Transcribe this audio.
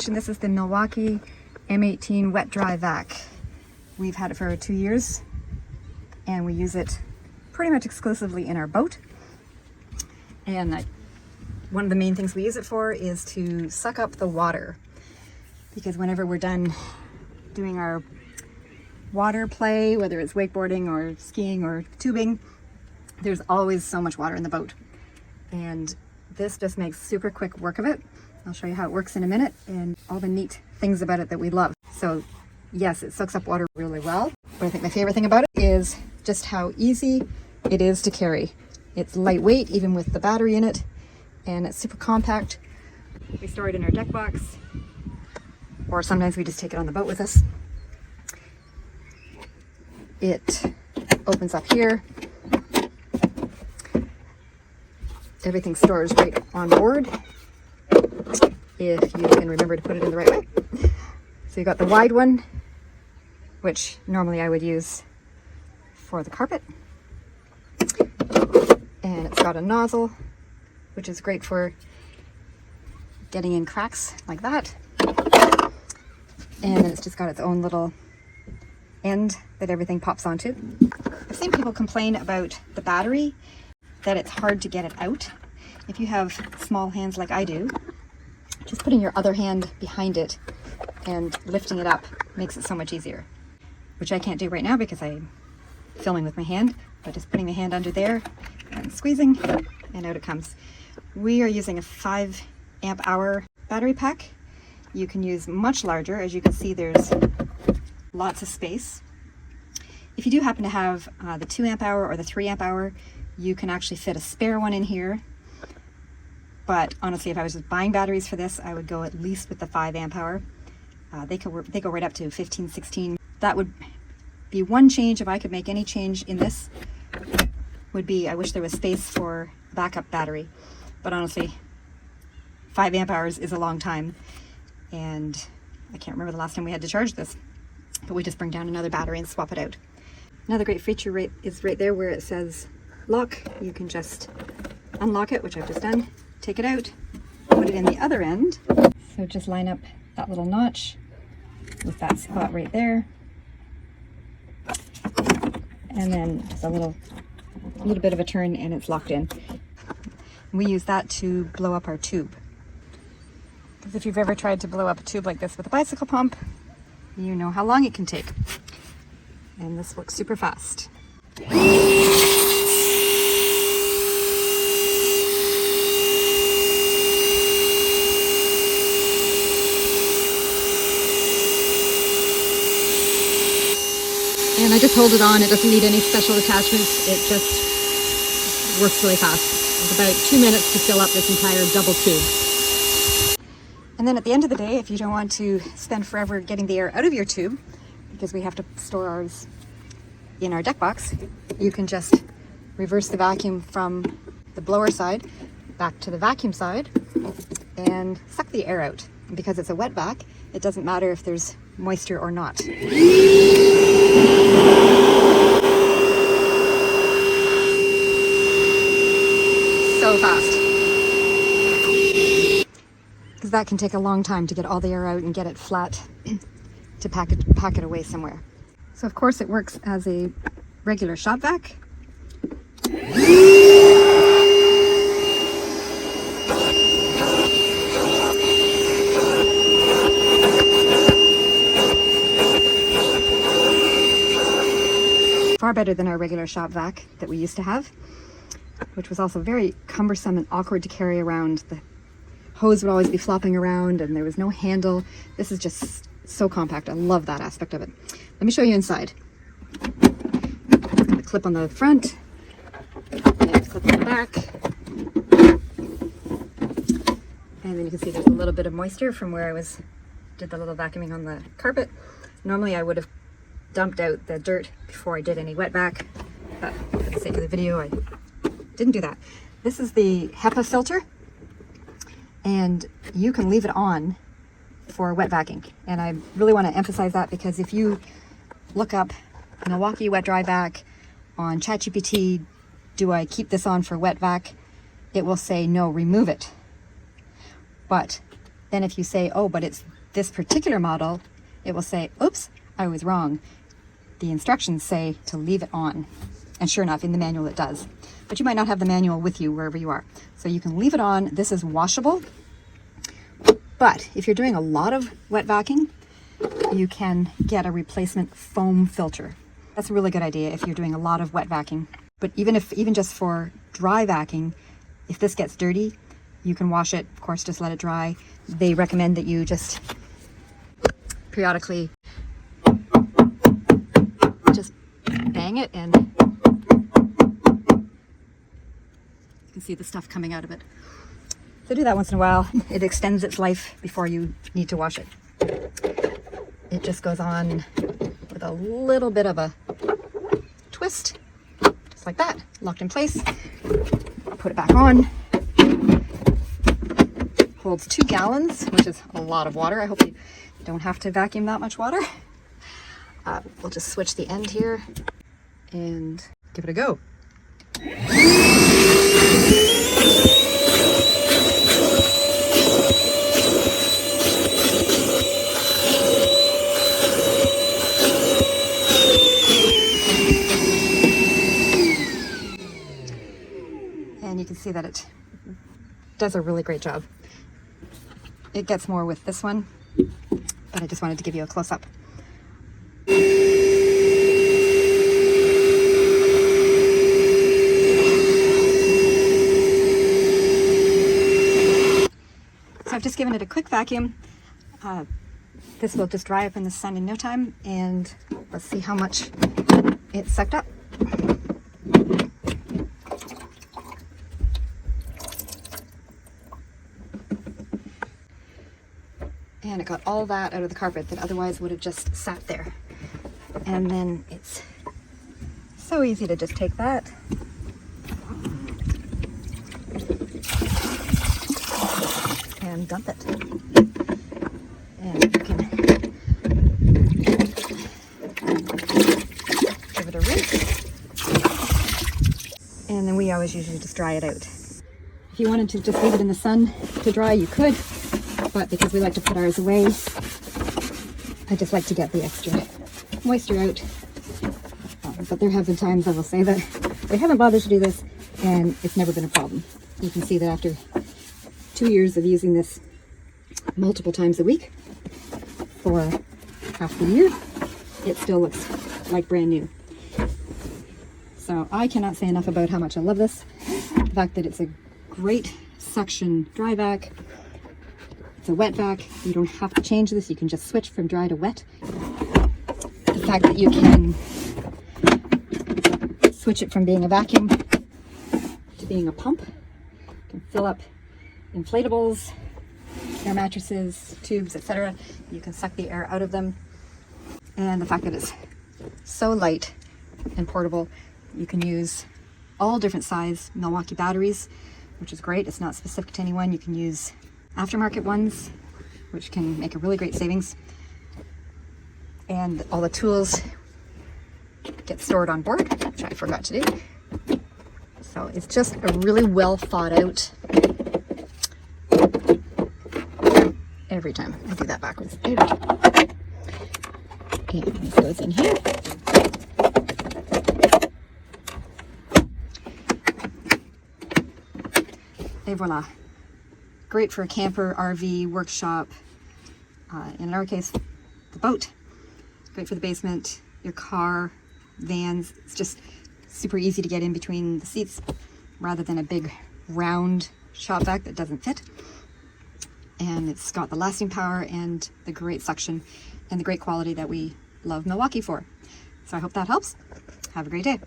mention, this is the Milwaukee M18 Wet Dry Vac. We've had it for 2 years and we use it pretty much exclusively in our boat. And one of the main things we use it for is to suck up the water, because whenever we're done doing our water play, whether it's wakeboarding or skiing or tubing, there's always so much water in the boat. And this just makes super quick work of it. I'll show you how it works in a minute and all the neat things about it that we love. So yes, it soaks up water really well. But I think my favorite thing about it is just how easy it is to carry. It's lightweight, even with the battery in it, and it's super compact. We store it in our deck box, or sometimes we just take it on the boat with us. It opens up here. Everything stores right on board, if you can remember to put it in the right way. So you got the wide one, which normally I would use for the carpet. And it's got a nozzle, which is great for getting in cracks like that. And then it's just got its own little end that everything pops onto. I've seen people complain about the battery, that it's hard to get it out. If you have small hands like I do, just putting your other hand behind it and lifting it up makes it so much easier, which I can't do right now because I'm filming with my hand, but just putting my hand under there and squeezing, and out it comes. We are using a 5 amp hour battery pack. You can use much larger. As you can see, there's lots of space. If you do happen to have the 2 amp hour or the 3 amp hour, you can actually fit a spare one in here. But honestly, if I was just buying batteries for this, I would go at least with the 5 amp hour. They go right up to 15, 16. That would be one change. If I could make any change in this, would be I wish there was space for backup battery. But honestly, 5 amp hours is a long time. And I can't remember the last time we had to charge this. But we just bring down another battery and swap it out. Another great feature is right there where it says lock. You can just unlock it, which I've just done, take it out, put it in the other end. So just line up that little notch with that spot right there. And then just a little bit of a turn and it's locked in. We use that to blow up our tube. Because if you've ever tried to blow up a tube like this with a bicycle pump, you know how long it can take. And this works super fast. And I just hold it on. It doesn't need any special attachments. It just works really fast. It's about 2 minutes to fill up this entire double tube. And then at the end of the day, if you don't want to spend forever getting the air out of your tube, because we have to store ours in our deck box, you can just reverse the vacuum from the blower side back to the vacuum side and suck the air out. And because it's a wet vac, it doesn't matter if there's moisture or not. So fast. Because that can take a long time to get all the air out and get it flat to pack it away somewhere. So of course it works as a regular shop vac. Far better than our regular shop vac that we used to have, which was also very cumbersome and awkward to carry around. The hose would always be flopping around and there was no handle. This is just so compact. I love that aspect of it. Let me show you inside. The clip on the front, and a clip on the back. And then you can see there's a little bit of moisture from where I did the little vacuuming on the carpet. Normally I would have dumped out the dirt before I did any wet vac, but for the sake of the video, I didn't do that. This is the HEPA filter, and you can leave it on for wet vacuuming. And I really want to emphasize that, because if you look up Milwaukee Wet Dry Vac on ChatGPT, do I keep this on for wet vac? It will say no, remove it. But Then if you say, oh, but it's this particular model, it will say, oops, I was wrong. The instructions say to leave it on. And sure enough, in the manual it does. But you might not have the manual with you wherever you are. So you can leave it on. This is washable. But if you're doing a lot of wet vacuuming, you can get a replacement foam filter. That's a really good idea if you're doing a lot of wet vacuuming. But even just for dry vacuuming, if this gets dirty, you can wash it. Of course, just let it dry. They recommend that you just periodically just bang it, and you can see the stuff coming out of it. So do that once in a while. It extends its life before you need to wash it. It just goes on with a little bit of a twist, just like that, locked in place. Put it back on. Holds 2 gallons, which is a lot of water. I hope you don't have to vacuum that much water. We'll just switch the end here and give it a go. And you can see that it does a really great job. It gets more with this one, but I just wanted to give you a close-up. So I've just given it a quick vacuum. This will just dry up in the sun in no time, and let's see how much it sucked up. And it got all that out of the carpet that otherwise would have just sat there. And then it's so easy to just take that and dump it. And you can give it a rinse. And then we always usually just dry it out. If you wanted to just leave it in the sun to dry, you could. But because we like to put ours away, I just like to get the extra moisture out. But there have been times, I will say, that we haven't bothered to do this, and it's never been a problem. You can see that after 2 years of using this multiple times a week for half the year, it still looks like brand new. So I cannot say enough about how much I love this. The fact that it's a great suction dry vac. It's a wet vac. You don't have to change this. You can just switch from dry to wet. The fact that you can switch it from being a vacuum to being a pump. You can fill up inflatables, air mattresses, tubes, etc. You can suck the air out of them. And the fact that it's so light and portable, you can use all different size Milwaukee batteries, which is great. It's not specific to anyone. You can use aftermarket ones, which can make a really great savings. And all the tools get stored on board, which I forgot to do. So it's just a really well thought out. Every time I do that backwards. And this goes in here. Et voila. Great for a camper, RV, workshop. In our case, the boat. Great for the basement, your car, vans. It's just super easy to get in between the seats rather than a big round shop vac that doesn't fit. And it's got the lasting power and the great suction and the great quality that we love Milwaukee for. So I hope that helps. Have a great day.